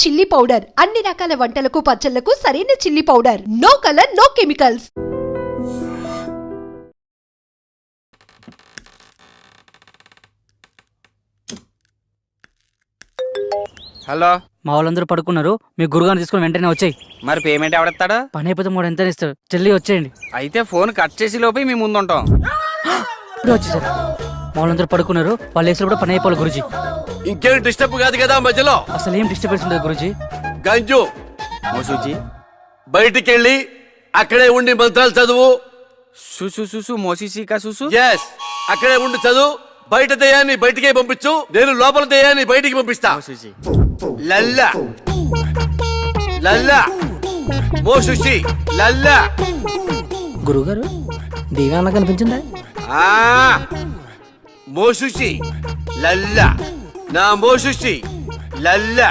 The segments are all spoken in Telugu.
చిల్లీ పౌడర్ అన్ని రకాల వంటలకు పచ్చళ్లకు సరైన chilli powder. No colour, no chemicals. Hello, మా వాళ్ళందరూ పడుకున్నారు. మీ గురుగారిని తీసుకుని వెంటనే వచ్చాయి. మరి పేమెంట్ ఎవడెత్తాడు? పని అయిపోతే 3 ఎంత ఇస్తాడు. జల్దీ వచ్చేయండి. అయితే ఫోన్ కట్ చేసి లోపే మీ ముందు ఉంటాం. ఇప్పుడు వచ్చేసారు. మా వాళ్ళందరూ పడుకున్నారు. వాళ్ళు వేసిన కూడా పని అయిపోవాలి గురుజీ. ఇంకేం డిస్టర్బ్ కాదు కదా మధ్యలో? అసలు ఏం డిస్టర్బెన్స్ ఉండదు గురుజీ. గంజు మోసూజీ బయటికి వెళ్ళి అక్కడే ఉండి మంత్రాలు చదువు. సుసు సుసు మోసీసీకా సుసు. ఎస్, అక్కడే ఉండి చదువు. బయట దయ్యాన్ని బయటికే పంపించు, నేను లోపల దయ్యాన్ని బయటికి పంపిస్తా. మోసూజీ లల్లా లల్లా మోసుషి లల్లా. గురుగారు దివ్యాంగ కనిపించిందా? మోసుషి లల్లా, నా మోసుషి లల్లా.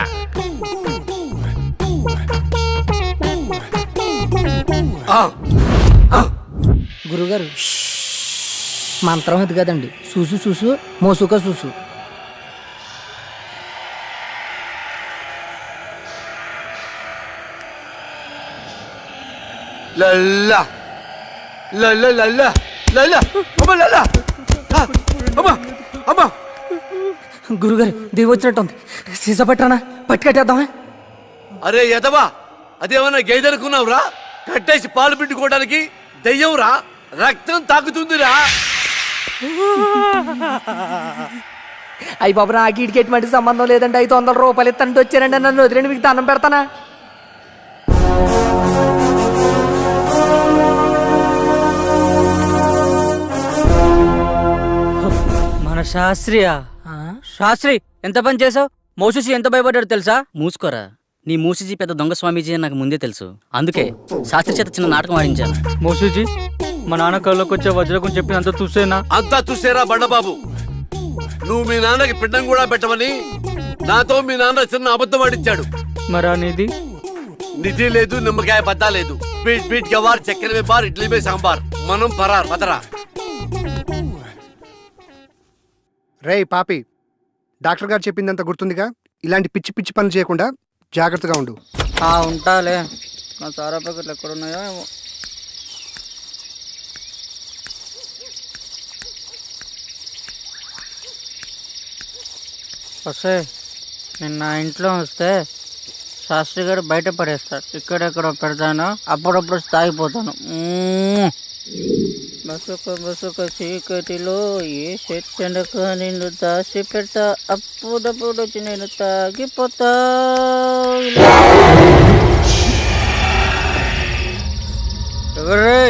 గురుగారు మంత్రం ఇది కదండి. చూసు చూసు మోసుక చూసు. లల్లా లల్లా లల్లా లల్లా అమ్మ లల్లా అమ్మ అమ్మ. గురుగారు దేవి వచ్చినట్టుంది. సీసా పట్టరానా? పట్టి కట్టేద్దామా? అరే యదవా, అదేమన్నా గేదెనుకున్నావురా? కట్టేసి పాలు పిండుకోవడానికి దెయ్యంరా, రక్తం తాకుతుందిరా. అయ్యి బాబు, నాకు ఇటుకి ఎటువంటి సంబంధం లేదండి. 500 రూపాయలు ఇస్తానంటే వచ్చారండి. నన్ను వదిలేండి, మీకు దండం పెడతానా? మన శాస్త్రియా? శాస్త్రి, ఎంత పని చేసావు? మోసూసి ఎంత భయపడ్డాడు తెలుసా? మూసుకోరా, నీ మూసిజీ పెద్ద దొంగ స్వామీజీ అని నాకు ముందే తెలుసు. అందుకే శాస్త్రి చేత చిన్న నాటకం ఆడించాను. మోసూజీ, మా నాన్న కళ్ళకి వచ్చే వజ్రకం చెప్పినంత చూసేనా? అంతా చూసేరా బండబాబు. నువ్వు మీ నాన్నకి పిండం కూడా పెట్టమని నాతో మీ నాన్న చిన్న అబద్ధం ఆడించాడు. మరా నిధి? నిధి లేదు, నిమ్మకాయ బద్దా లేదు. బీట్ బీట్ గవార్, చక్కెర మే బార్, ఇడ్లీ మే సాంబార్. మనం పరార్ పదరా. రేయ్ పాపి, డాక్టర్ గారు చెప్పిందంత గుర్తుందిగా? ఇలాంటి పిచ్చి పిచ్చి పనులు చేయకుండా జాగ్రత్తగా ఉండు. ఉంటాలే. నా సారా ప్యాకెట్లు ఎక్కడున్నాయో ఏమో. వస్తే నేను నా ఇంట్లో వస్తే శాస్త్రి గారు బయట పడేస్తాడు. ఇక్కడెక్కడ పెడతాను, అప్పుడప్పుడు తాగిపోతాను. బసుక చీకటిలో ఏ చెట్టెండక నిన్ను దాచి పెట్టా, అప్పుడప్పుడు వచ్చి నేను తాగిపోతా. ఎవరే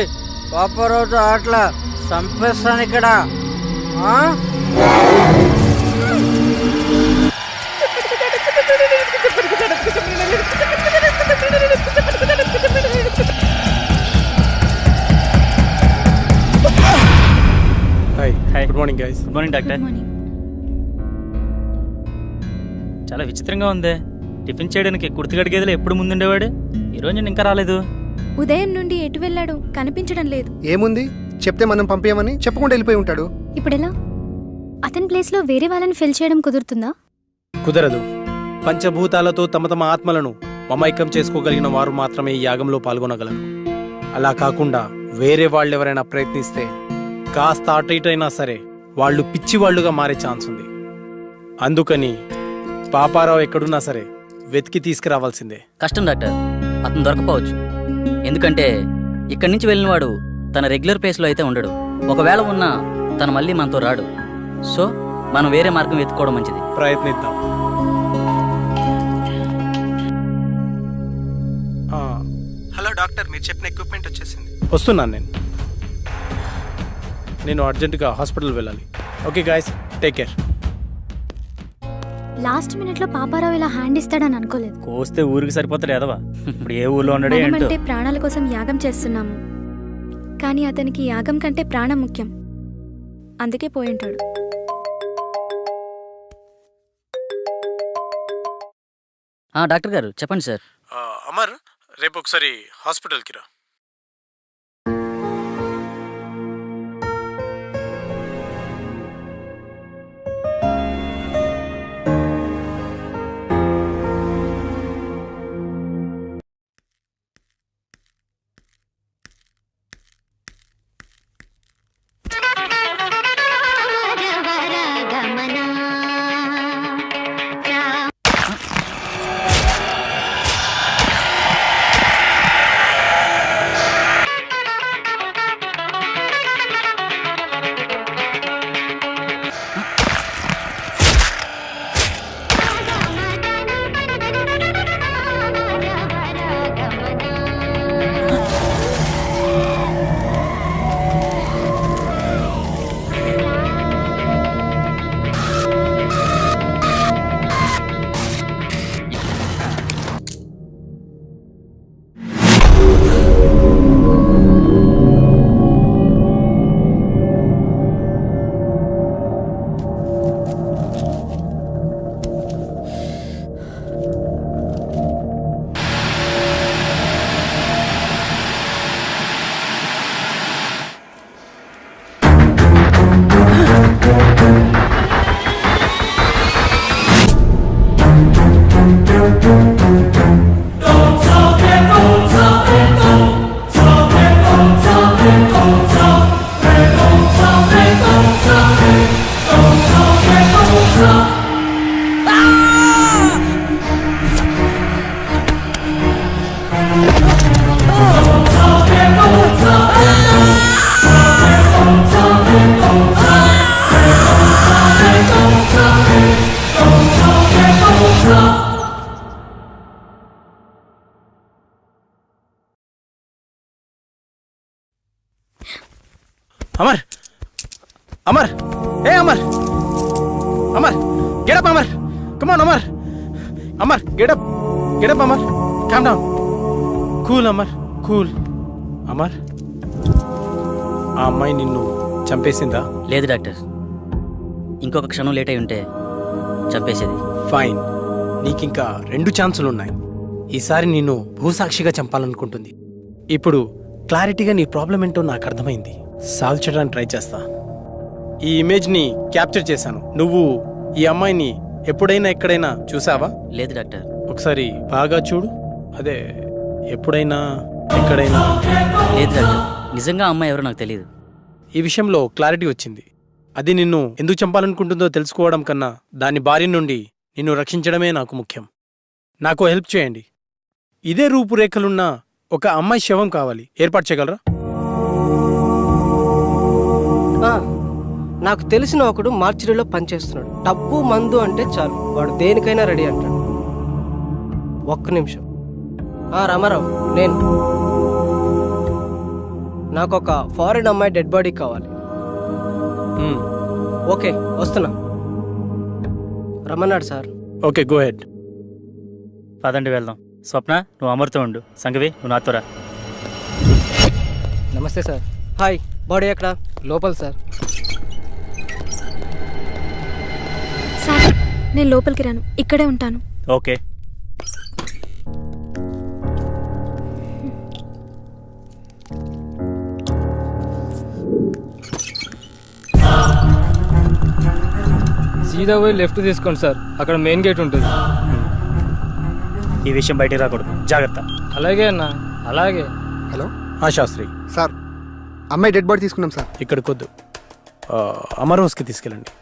పాపరోజు ఆటలా చంపేస్తాను ఇక్కడ. Good morning guys. Good morning doctor. చాలా విచిత్రంగా ఉంది. టిఫిన్ చేయడానికి కుర్తిగడి గదిలో ఎప్పుడు ముందుండేవాడు, ఈరోజు ఇంకా రాలేదు. ఉదయం నుండి ఎటు వెళ్ళాడు, కనిపించడం లేదు. ఏముంది, చెప్తే మనం పంపేయమని చెప్పకుండా వెళ్ళిపోయి ఉంటాడు. ఇప్పుడెలా? అతని ప్లేస్ లో వేరే వాళ్ళని ఫిల్ చేయడం కుదురుతుందా? కుదరదు. పంచభూతాలతో తమ తమ ఆత్మలను మమైకం చేసుకోగలిగిన వారు మాత్రమే ఈ యాగంలో పాల్గొనగలరు. అలా కాకుండా వేరే వాళ్ళెవరైనా ప్రయత్నిస్తే కాస్త అటు ఇటు అయినా సరే వాళ్ళు పిచ్చివాళ్లుగా మారే ఛాన్స్ ఉంది. అందుకని పాపారావు ఎక్కడున్నా సరే వెతికి తీసుకురావాల్సిందే. కష్టం డాక్టర్, అతను దొరకపోవచ్చు. ఎందుకంటే ఇక్కడి నుంచి వెళ్ళిన వాడు తన రెగ్యులర్ ప్లేస్లో అయితే ఉండడు. ఒకవేళ ఉన్నా తను మళ్ళీ మనతో రాడు. సో మనం వేరే మార్గం వెతుక్కోవడం మంచిది. ప్రయత్నిద్దాం. హలో డాక్టర్, మీరు చెప్పిన ఎక్విప్మెంట్ వచ్చేసింది. వస్తున్నాను నేను అర్జెంటుగా హాస్పిటల్ వెళ్ళాలి. Okay guys, take care. Last minute లో పాపారావు ఇలా హ్యాండ్ ఇస్తాడని అనుకోలేదు. కోస్తే ఊరికి సరిపోతాడు ఎదవా. ఇప్పుడు ఏ ఊర్లో ఉన్నాడే ఏంటో. అంటే ప్రాణాల కోసం యాగం చేస్తున్నాము, కానీ అతనికి యాగం కంటే ప్రాణం ముఖ్యం. అందుకే పోయింటాడు. డాక్టర్ గారు చెప్పండి సార్. అమర్, రేపు ఒకసారి హాస్పిటల్కి రా. అమర్ అమర్ ఏ Amar Amar get up Amar come on Amar Amar get up get up Amar calm down cool Amar cool Amar ఆ అమ్మాయి నిన్ను చంపేసిందా? లేదు డాక్టర్, ఇంకొక క్షణం లేట్ అయి ఉంటే చంపేసేది. ఫైన్, నీకింకా 2 ఛాన్సులు ఉన్నాయి. ఈసారి నిన్ను భూసాక్షిగా చంపాలనుకుంటుంది. ఇప్పుడు క్లారిటీగా నీ ప్రాబ్లం ఏంటో నాకు అర్థమైంది. సాల్వ్ చేయడానికి ట్రై చేస్తా. ఈ ఇమేజ్ని క్యాప్చర్ చేశాను. నువ్వు ఈ అమ్మాయిని ఎప్పుడైనా ఎక్కడైనా చూసావా? లేదు డాక్టర్. ఒకసారి బాగా చూడు. అదే ఎప్పుడైనా ఎక్కడైనా. లేదు డాక్టర్, నిజంగా అమ్మాయి ఎవరో నాకు తెలియదు. ఈ విషయంలో క్లారిటీ వచ్చింది. అది నిన్ను ఎందుకు చంపాలనుకుంటుందో తెలుసుకోవడం కన్నా దాని బారి నుండి నిన్ను రక్షించడమే నాకు ముఖ్యం. నాకు హెల్ప్ చేయండి. ఇదే రూపురేఖలున్న ఒక అమ్మాయి శవం కావాలి. ఏర్పాటు చేయగలరా? నాకు తెలిసిన ఒకడు మార్చిరీలో పనిచేస్తున్నాడు. డబ్బు మందు అంటే చాలు, వాడు దేనికైనా రెడీ అంటాడు. ఒక్క నిమిషం. రామారావు, నేను నాకు ఒక ఫారెన్ అమ్మాయి డెడ్ బాడీ కావాలి. ఓకే, వస్తున్నా. రమ్మన్నాడు సార్. Okay, go head. పదండి వెళ్దాం. స్వప్న, నువ్వు అమర్తో ఉండు. సంగవి, నువ్వు నాతో రా. నమస్తే సార్. హాయ్, బాడీ ఎక్కడ? లోపల సార్. సార్, నేను లోపలికి రాను, ఇక్కడే ఉంటాను. ఓకే. సీదా పోయి లెఫ్ట్ తీసుకోండి సార్, అక్కడ మెయిన్ గేట్ ఉంటుంది. ఈ విషయం బయటికి రాకూడదు, జాగ్రత్త. అలాగే అన్న, అలాగే. హలో శాస్త్రి సార్, అమ్మాయి డెడ్ బాడీ తీసుకున్నాం సార్. ఇక్కడికి వద్దు, అమర్ హౌస్కి తీసుకెళ్ళండి.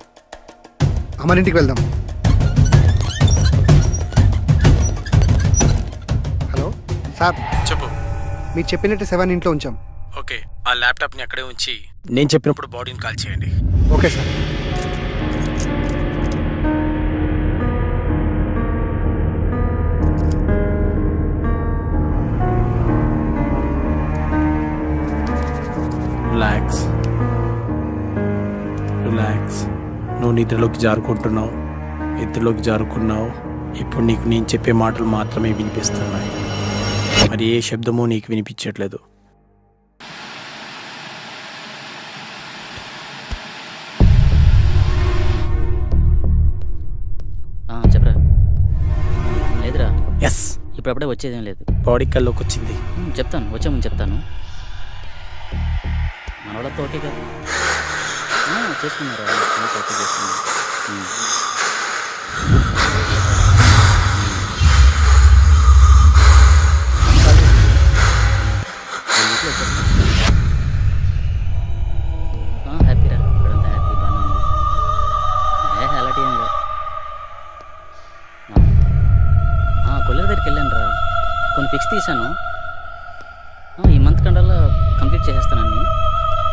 అమరింటికి వెళ్దాం. హలో సార్, చెప్పు. మీరు చెప్పినట్టు 7 ఇంట్లో ఉంచాం. ఓకే, ఆ ల్యాప్టాప్ని అక్కడే ఉంచి నేను చెప్పినప్పుడు బాడీని కాల్ చేయండి. Okay sir. Relax relax. నువ్వు నిద్రలోకి జారుకున్నావు. ఇప్పుడు నీకు నేను చెప్పే మాటలు మాత్రమే వినిపిస్తున్నాయి. మరి ఏ శబ్దమూ నీకు వినిపించట్లేదు. చెప్పరా. లేదురా, ఎస్, ఇప్పుడప్పుడే వచ్చేదేం లేదు. బాడీ కల్లోకి వచ్చింది. చెప్తాను, వచ్చే ముందు చెప్తాను. మన వాళ్ళతో ఓకే కదా? చేసుకున్నారా? ఓకే, చేసుకున్నారు. హ్యాపీరా, ఇక్కడంతా హ్యాపీ, బాగానే ఉంది. అలాంటి ఏం లేదు. కొల్లెల దగ్గరికి వెళ్ళాను రా, కొన్ని ఫిక్స్ తీశాను. ఈ మంత్ కండల్లో కంప్లీట్ చేసేస్తానని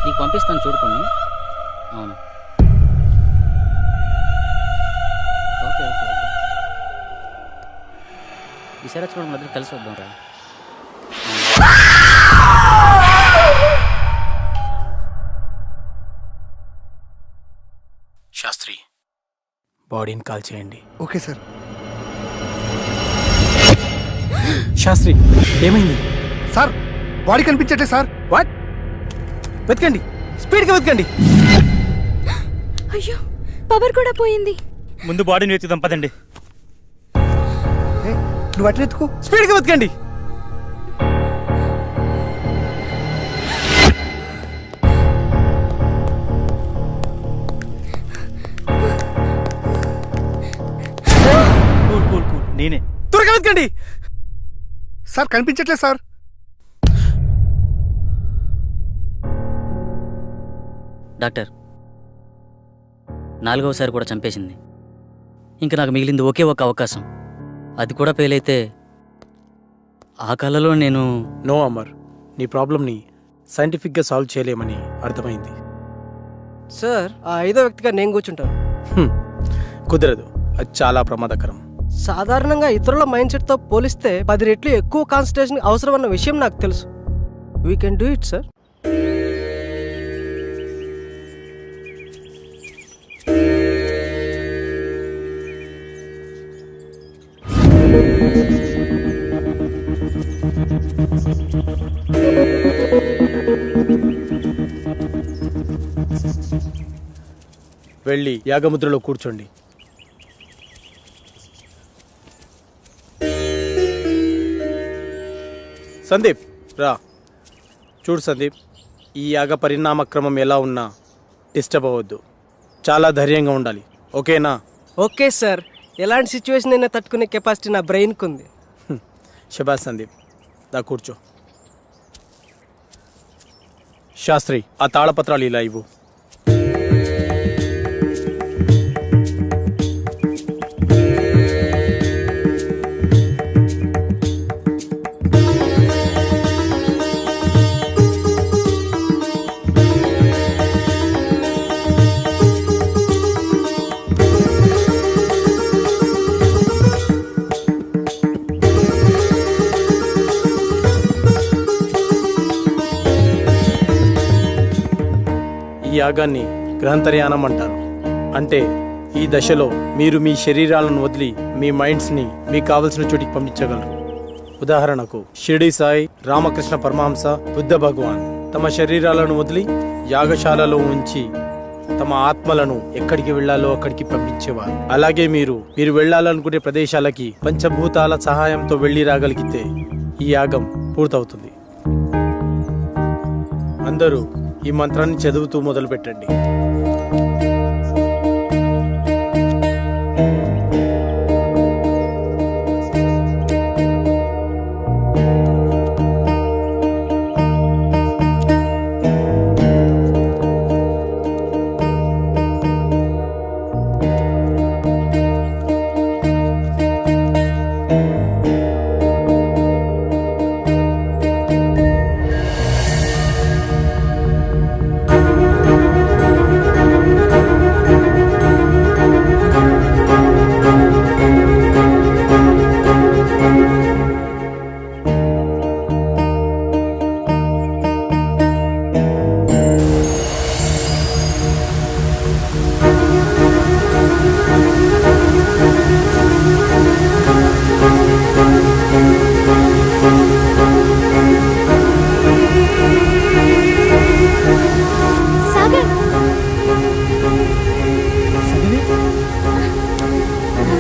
నీకు పంపిస్తాను, చూడుకొని. అవును, ఓకే ఓకే ఓకే. ఈసారి వచ్చి కూడా మన దగ్గర కలిసి వద్దాం రా. శాస్త్రి, బాడీని కాల్ చేయండి. Okay sir. శాస్త్రి, ఏమైంది సార్? బాడీ కనిపించట్లేదు సార్. వాట్? వెతకండి, స్పీడ్గా వెతకండి. అయ్యో, పవర్ కూడా పోయింది. ముందు బాడీని వెతుకుదాం, పదండి. నువ్వు అట్లా ఎత్తుకో. స్పీడ్గా వెతకండి. నేనే. త్వరగా వెతకండి సార్. కనిపించట్లేదు సార్. డాక్టర్, 4వసారి కూడా చంపేసింది. ఇంకా నాకు మిగిలింది ఒకే ఒక అవకాశం. అది కూడా ఫెయిల్ అయితే ఆ కళలో నేను. నో అమర్, నీ ప్రాబ్లమ్ని సైంటిఫిక్గా సాల్వ్ చేయలేమని అర్థమైంది. సార్, ఆ 5వ వ్యక్తిగా నేను కూర్చుంటాను. కుదరదు, అది చాలా ప్రమాదకరం. సాధారణంగా ఇతరుల మైండ్ సెట్తో పోలిస్తే 10 రెట్లు ఎక్కువ కాన్సన్ట్రేషన్ అవసరం అన్న విషయం నాకు తెలుసు. We can do it sir. వెళ్ళి యాగముద్రలో కూర్చోండి. సందీప్ రా. చూడు సందీప్, ఈ యాగ పరిణామ క్రమం ఎలా ఉన్నా డిస్టర్బ్ అవ్వద్దు. చాలా ధైర్యంగా ఉండాలి, ఓకేనా? ఓకే సార్, ఎలాంటి సిచ్యువేషన్ అయినా తట్టుకునే కెపాసిటీ నా బ్రెయిన్కి ఉంది. శబాష్ సందీప్, దా కూర్చో. శాస్త్రి, ఆ తాళపత్రాలు ఇలా ఇవ్వు. ఈ యాగాన్ని గ్రహంతర్యానం అంటారు. అంటే ఈ దశలో మీరు మీ శరీరాలను వదిలి మీ మైండ్స్ని మీకు కావలసిన చోటికి పంపించగలరు. ఉదాహరణకు షిరిడి సాయి, రామకృష్ణ పరమహంస, బుద్ధ భగవాన్ తమ శరీరాలను వదిలి యాగశాలలో ఉంచి తమ ఆత్మలను ఎక్కడికి వెళ్లాలో అక్కడికి పంపించేవారు. అలాగే మీరు వెళ్లాలనుకునే ప్రదేశాలకి పంచభూతాల సహాయంతో వెళ్లి రాగలిగితే ఈ యాగం పూర్తవుతుంది. అందరూ ఈ మంత్రాన్ని చదువుతూ మొదలు పెట్టండి.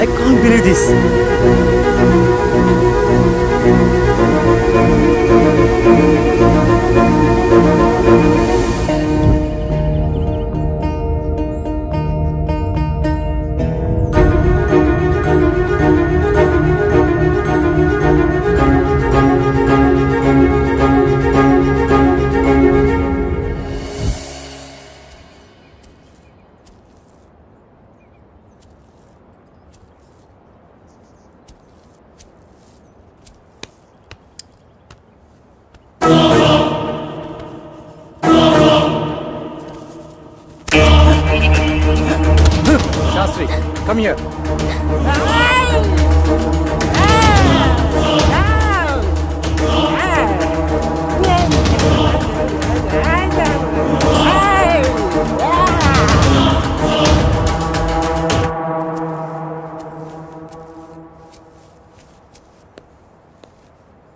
I can't believe this. Shastri, come here.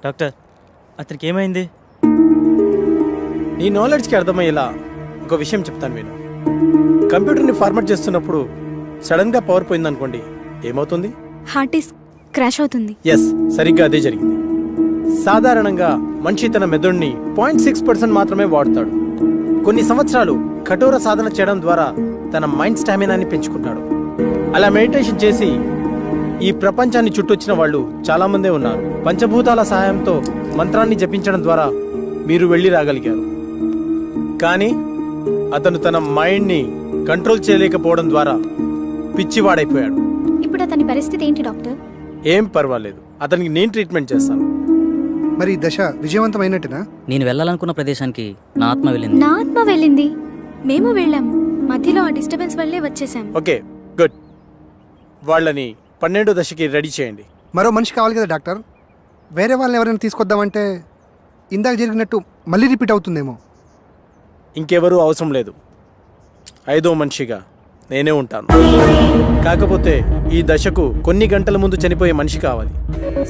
Doctor, అతనికి ఏమైంది? నీ నాలెడ్జ్కి అర్థమయ్యేలా ఒక విషయం చెప్తాను విను. కంప్యూటర్ని ఫార్మాట్ చేస్తున్నప్పుడు సడన్గా పవర్ పోయిందనుకోండి, ఏమవుతుంది? హార్డ్ డిస్క్ క్రాష్ అవుతుంది. ఎస్, సరిగ్గా అదే జరిగింది. సాధారణంగా మనిషి తన మెదడుని 0.6% మాత్రమే వాడుతాడు. కొన్ని సంవత్సరాలు కఠోర సాధన చేయడం ద్వారా తన మైండ్ స్టామినాని పెంచుకుంటాడు. అలా మెడిటేషన్ చేసి ఈ ప్రపంచాన్ని చుట్టొచ్చిన వాళ్ళు చాలామందే ఉన్నారు. పంచభూతాల సహాయంతో మంత్రాన్ని జపించడం ద్వారా మీరు వెళ్ళి రాగలిగారు. కానీ అతను తన మైండ్ని కంట్రోల్ చేయలేకపోవడం ద్వారా పిచ్చివాడైపోయాడు. ఇప్పుడు అతని పరిస్థితి ఏంటి డాక్టర్? ఏం పర్వాలేదు, అతనికి నేను ట్రీట్మెంట్ చేస్తాను. మరి ఈ దశ విజయవంతమైనట్టునా? నేను వెళ్ళాలనుకున్న ప్రదేశానికి నా ఆత్మ వెళ్ళింది. నా ఆత్మ వెళ్ళింది, మేము వెళ్ళాము. మధ్యలో ఆ డిస్టర్బెన్స్ వల్లే వచ్చేసాము. Okay, good. వాళ్ళని 12వ దశకి రెడీ చేయండి. మరో మనిషి కావాలి కదా డాక్టర్. వేరే వాళ్ళని ఎవరైనా తీసుకొద్దామంటే ఇందాక జరిగినట్టు మళ్ళీ రిపీట్ అవుతుందేమో. ఇంకెవరూ అవసరం లేదు. 5వ మనిషిగా నేనే ఉంటాను. కాకపోతే ఈ దశకు కొన్ని గంటల ముందు చనిపోయే మనిషి కావాలి.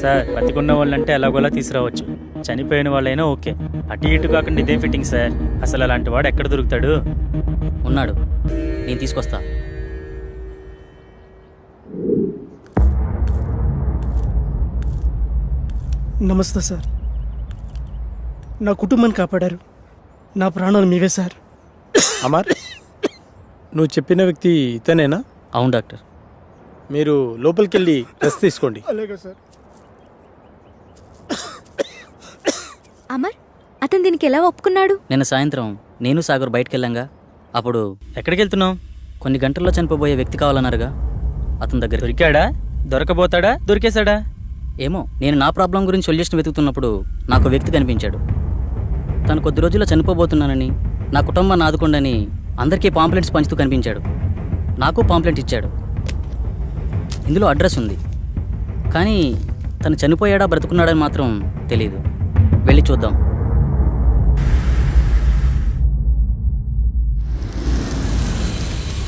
సార్, బతికున్న వాళ్ళంటే ఎలాగోలా తీసుకురావచ్చు, చనిపోయిన వాళ్ళైనా ఓకే. అటు ఇటు కాకుండా ఇదేం ఫిట్టింగ్ సార్? అసలు అలాంటి వాడు ఎక్కడ దొరుకుతాడు? ఉన్నాడు, నేను తీసుకొస్తా. నమస్తే సార్. నా కుటుంబాన్ని కాపాడారు. నా ప్రాణాలు మీవే సార్. అమర్, నువ్వు చెప్పిన వ్యక్తి ఇతనేనా? అవును డాక్టర్. మీరు లోపలికి వెళ్ళి రెస్ట్ తీసుకోండి. అలాగే సార్. అమర్, అతను దీనికి ఎలా ఒప్పుకున్నాడు? నిన్న సాయంత్రం నేను సాగర్ బయటకు వెళ్ళాంగా. అప్పుడు ఎక్కడికి వెళ్తున్నావు? కొన్ని గంటల్లో చనిపోబోయే వ్యక్తి కావాలన్నారుగా, అతని దగ్గర. దొరికాడా? దొరకబోతాడా? దొరికేశాడా? ఏమో, నేను నా ప్రాబ్లం గురించి సొల్యూషన్ వెతుకుతున్నప్పుడు నాకు వ్యక్తి కనిపించాడు. తను కొద్ది రోజుల్లో చనిపోబోతున్నానని, నా కుటుంబాన్ని ఆదుకోండని అందరికీ పాంప్లెంట్స్ పంచుతూ కనిపించాడు. నాకు పాంప్లెంట్ ఇచ్చాడు. ఇందులో అడ్రస్ ఉంది, కానీ తను చనిపోయాడా బ్రతుకున్నాడని మాత్రం తెలియదు. వెళ్ళి చూద్దాం.